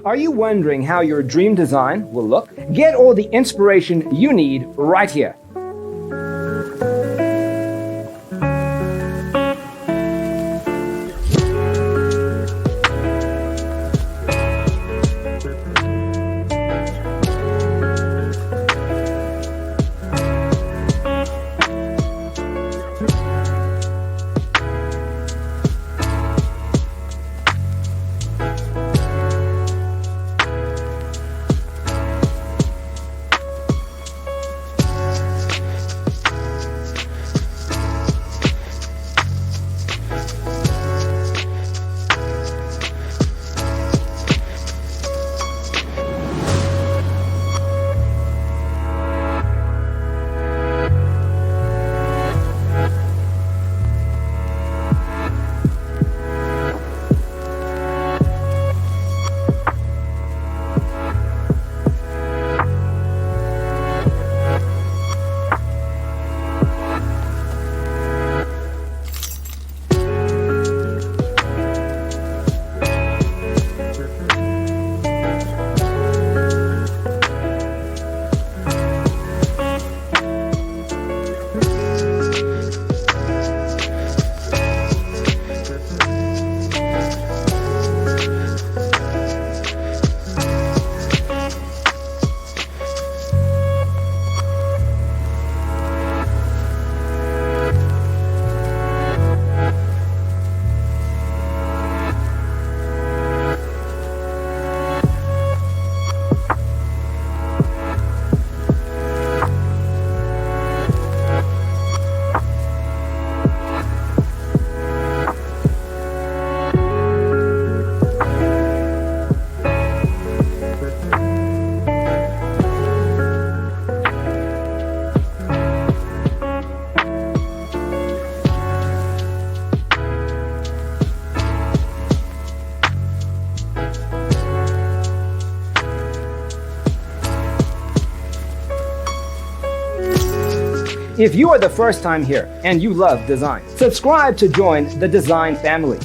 Are you wondering how your dream design will look? Get all the inspiration you need right here. If you are the first time here and you love design, subscribe to join the design family.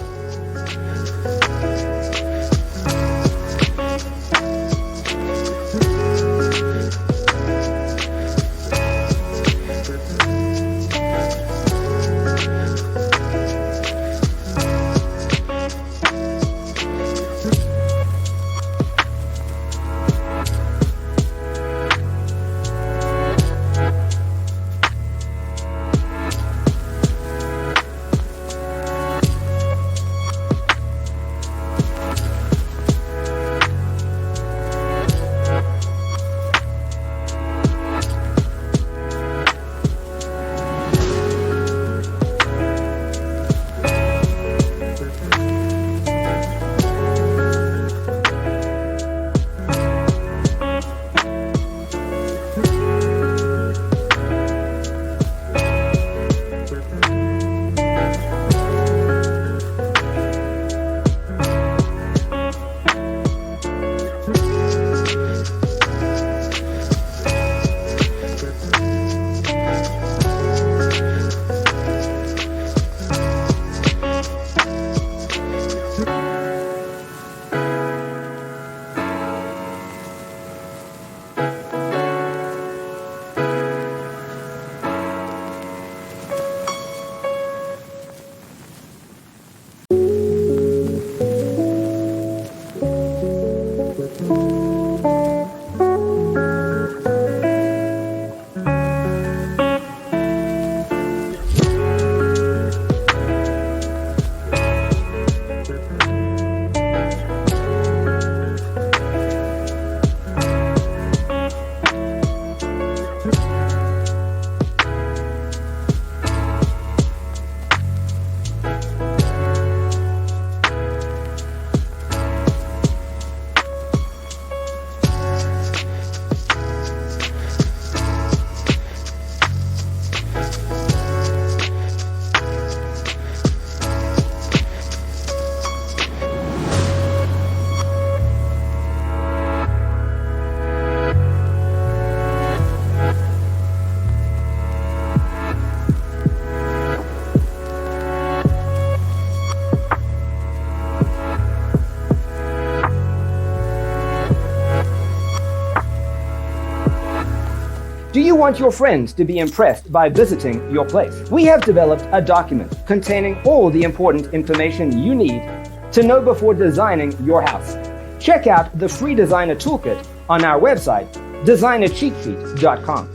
Do you want your friends to be impressed by visiting your place? We have developed a document containing all the important information you need to know before designing your house. Check out the free designer toolkit on our website, designercheatsheet.com.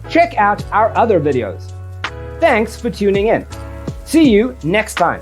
Check out our other videos. Thanks for tuning in. See you next time.